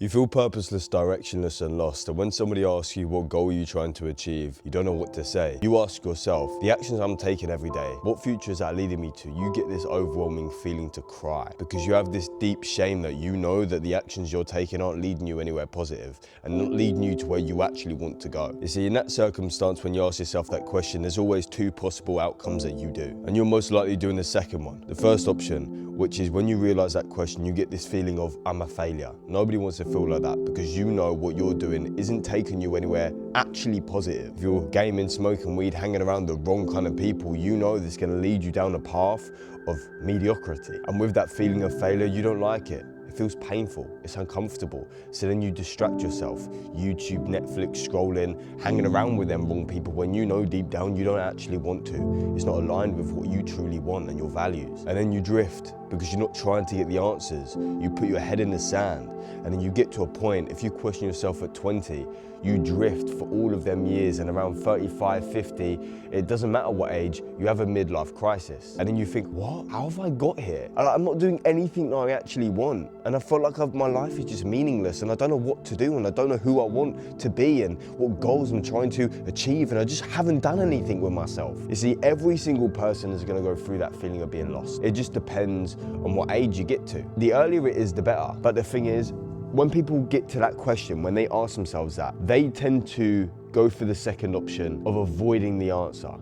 You feel purposeless, directionless, and lost, and when somebody asks you what goal you're trying to achieve, you don't know what to say. You ask yourself, the actions I'm taking every day, what future is that leading me to? You get this overwhelming feeling to cry because you have this deep shame that you know that the actions you're taking aren't leading you anywhere positive and not leading you to where you actually want to go. You see, in that circumstance, when you ask yourself that question, there's always two possible outcomes that you do, and you're most likely doing the second one. The first option, which is when you realize that question, you get this feeling of, I'm a failure. Nobody wants to feel like that because you know what you're doing isn't taking you anywhere actually positive. If you're gaming, smoking weed, hanging around the wrong kind of people, you know this is going to lead you down a path of mediocrity. And with that feeling of failure, you don't like it. It feels painful, it's uncomfortable. So then you distract yourself. YouTube, Netflix, scrolling, hanging around with them wrong people when you know deep down you don't actually want to. It's not aligned with what you truly want and your values. And then you drift because you're not trying to get the answers. You put your head in the sand, and then you get to a point, if you question yourself at 20, you drift for all of them years, and around 35, 50, it doesn't matter what age, you have a midlife crisis. And then you think, what? How have I got here? I'm not doing anything that I actually want. And I feel like my life is just meaningless, and I don't know what to do, and I don't know who I want to be, and what goals I'm trying to achieve, and I just haven't done anything with myself. You see, every single person is gonna go through that feeling of being lost. It just depends on what age you get to. The earlier it is, the better. But the thing is, when people get to that question, when they ask themselves that, they tend to go for the second option of avoiding the answer,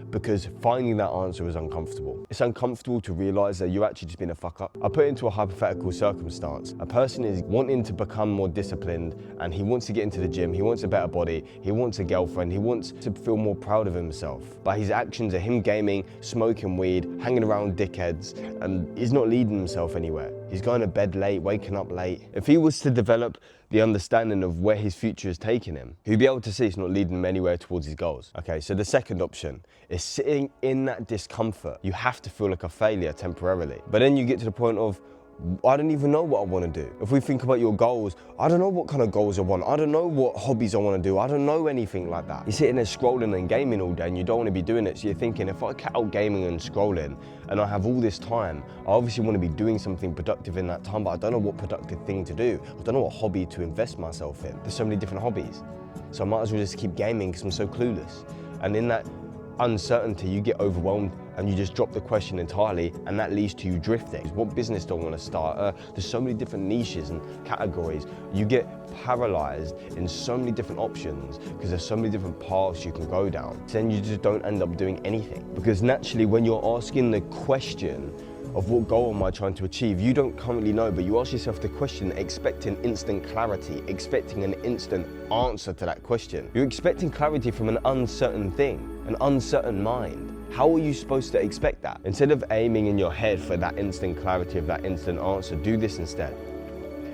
because finding that answer is uncomfortable. It's uncomfortable to realize that you've actually just been a fuck up. I put it into a hypothetical circumstance. A person is wanting to become more disciplined, and he wants to get into the gym, he wants a better body, he wants a girlfriend, he wants to feel more proud of himself. But his actions are him gaming, smoking weed, hanging around dickheads, and he's not leading himself anywhere. He's going to bed late, waking up late. If he was to develop the understanding of where his future is taking him, he'd be able to see it's not leading him anywhere towards his goals. Okay, so the second option is sitting in that discomfort. You have to feel like a failure temporarily. But then you get to the point of, I don't even know what I want to do. If we think about your goals, I don't know what kind of goals I want. I don't know what hobbies I want to do. I don't know anything like that. You're sitting there scrolling and gaming all day, and you don't want to be doing it. So you're thinking, if I cut out gaming and scrolling and I have all this time, I obviously want to be doing something productive in that time, but I don't know what productive thing to do. I don't know what hobby to invest myself in. There's so many different hobbies. So I might as well just keep gaming because I'm so clueless. And in that uncertainty, you get overwhelmed and you just drop the question entirely, and that leads to you drifting. What business do I want to start? There's so many different niches and categories. You get paralyzed in so many different options because there's so many different paths you can go down. Then you just don't end up doing anything. Because naturally, when you're asking the question of what goal am I trying to achieve, you don't currently know, but you ask yourself the question expecting instant clarity, expecting an instant answer to that question. You're expecting clarity from an uncertain thing, an uncertain mind. How are you supposed to expect that? Instead of aiming in your head for that instant clarity of that instant answer, do this instead.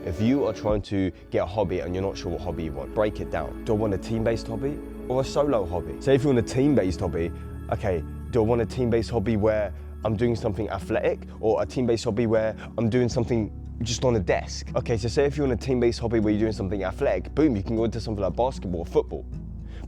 If you are trying to get a hobby and you're not sure what hobby you want, break it down. Do I want a team-based hobby or a solo hobby? Say if you want a team-based hobby, okay, do I want a team-based hobby where I'm doing something athletic, or a team-based hobby where I'm doing something just on a desk? Okay, so say if you're on a team-based hobby where you're doing something athletic, boom, you can go into something like basketball or football.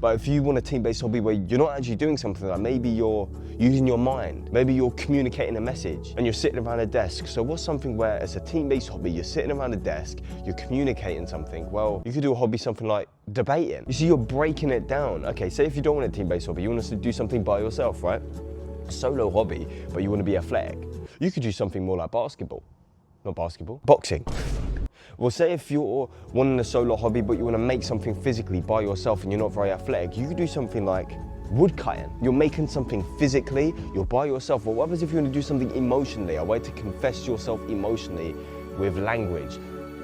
But if you want a team-based hobby where you're not actually doing something, like maybe you're using your mind, maybe you're communicating a message and you're sitting around a desk. So what's something where it's a team-based hobby, you're sitting around a desk, you're communicating something? Well, you could do a hobby something like debating. You see, you're breaking it down. Okay, say if you don't want a team-based hobby, you want to do something by yourself, right? A solo hobby, but you want to be athletic. You could do something more like boxing. Well, say if you're wanting a solo hobby, but you want to make something physically by yourself and you're not very athletic, you could do something like wood cutting. You're making something physically, you're by yourself. Well, what happens if you want to do something emotionally, a way to confess yourself emotionally with language?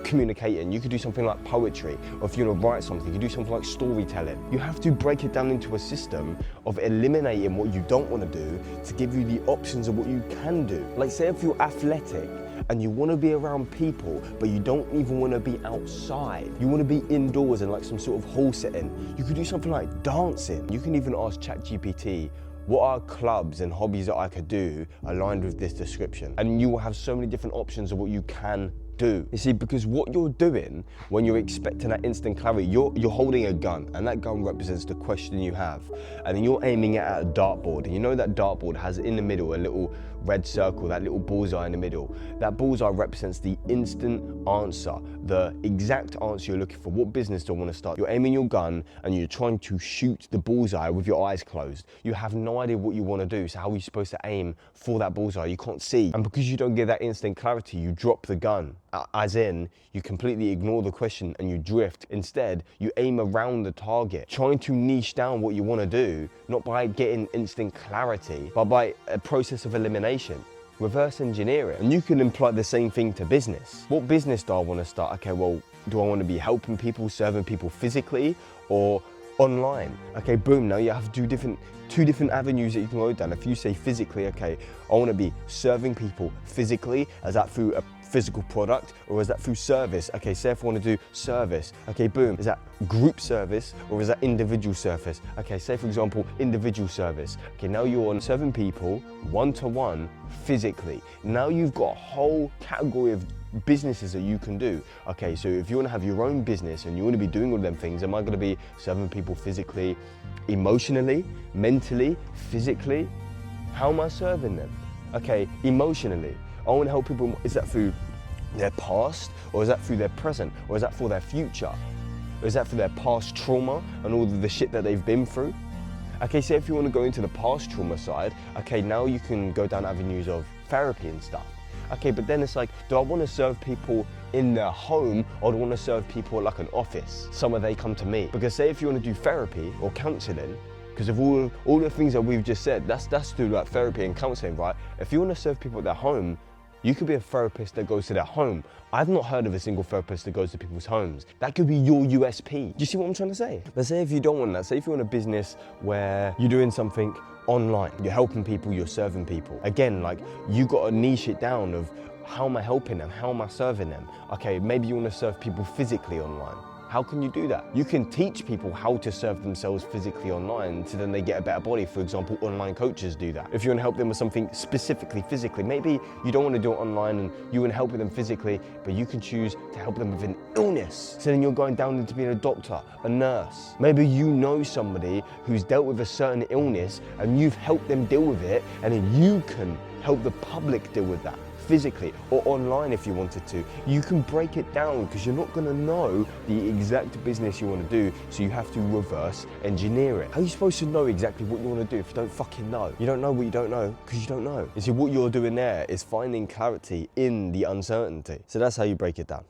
Communicating. You could do something like poetry, or if you want to write something, you could do something like storytelling. You have to break it down into a system of eliminating what you don't want to do to give you the options of what you can do. Like say if you're athletic and you want to be around people, but you don't even want to be outside. You want to be indoors in like some sort of hall setting. You could do something like dancing. You can even ask ChatGPT, what are clubs and hobbies that I could do aligned with this description? And you will have so many different options of what you can do. You see, because what you're doing when you're expecting that instant clarity, you're holding a gun, and that gun represents the question you have, and then you're aiming it at a dartboard, and you know that dartboard has in the middle a little red circle, that little bullseye in the middle. That bullseye represents the instant answer, the exact answer you're looking for. What business do I want to start? You're aiming your gun and you're trying to shoot the bullseye with your eyes closed. You have no idea what you want to do, so how are you supposed to aim for that bullseye? You can't see. And because you don't get that instant clarity, you drop the gun. As in, you completely ignore the question and you drift. Instead, you aim around the target, trying to niche down what you want to do, not by getting instant clarity, but by a process of elimination. Reverse engineer it. And you can imply the same thing to business. What business do I want to start? Okay, well, do I want to be helping people, serving people physically or online? Okay, boom, now you have two different avenues that you can go down. If you say physically, okay, I want to be serving people physically, is that through a physical product or is that through service? Okay, say if I want to do service, okay, boom, is that group service or is that individual service? Okay, say for example, individual service. Okay, now you're on serving people one-to-one physically. Now you've got a whole category of businesses that you can do. Okay, so if you want to have your own business and you want to be doing all them things, am I going to be serving people physically, emotionally, mentally, physically? How am I serving them? Okay, emotionally, I want to help people. Is that through their past or is that through their present or is that for their future? Or is that for their past trauma and all the shit that they've been through? Okay, so if you want to go into the past trauma side, okay, now you can go down avenues of therapy and stuff. Okay, but then it's like, do I want to serve people in their home or do I want to serve people at like an office, somewhere they come to me? Because say if you want to do therapy or counseling, because of all the things that we've just said, that's through like therapy and counseling, right? If you want to serve people at their home, you could be a therapist that goes to their home. I've not heard of a single therapist that goes to people's homes. That could be your USP. Do you see what I'm trying to say? But say if you don't want that, say if you want a business where you're doing something online, you're helping people, you're serving people. Again, like you got to niche it down of how am I helping them? How am I serving them? Okay, maybe you want to serve people physically online. How can you do that? You can teach people how to serve themselves physically online so then they get a better body. For example, online coaches do that. If you want to help them with something specifically physically, maybe you don't want to do it online and you want to help with them physically, but you can choose to help them with an illness. So then you're going down into being a doctor, a nurse. Maybe you know somebody who's dealt with a certain illness and you've helped them deal with it, and then you can help the public deal with that. Physically or online if you wanted to. You can break it down because you're not going to know the exact business you want to do, so you have to reverse engineer it. How are you supposed to know exactly what you want to do if you don't fucking know? You don't know what you don't know because you don't know. You see, what you're doing there is finding clarity in the uncertainty. So that's how you break it down.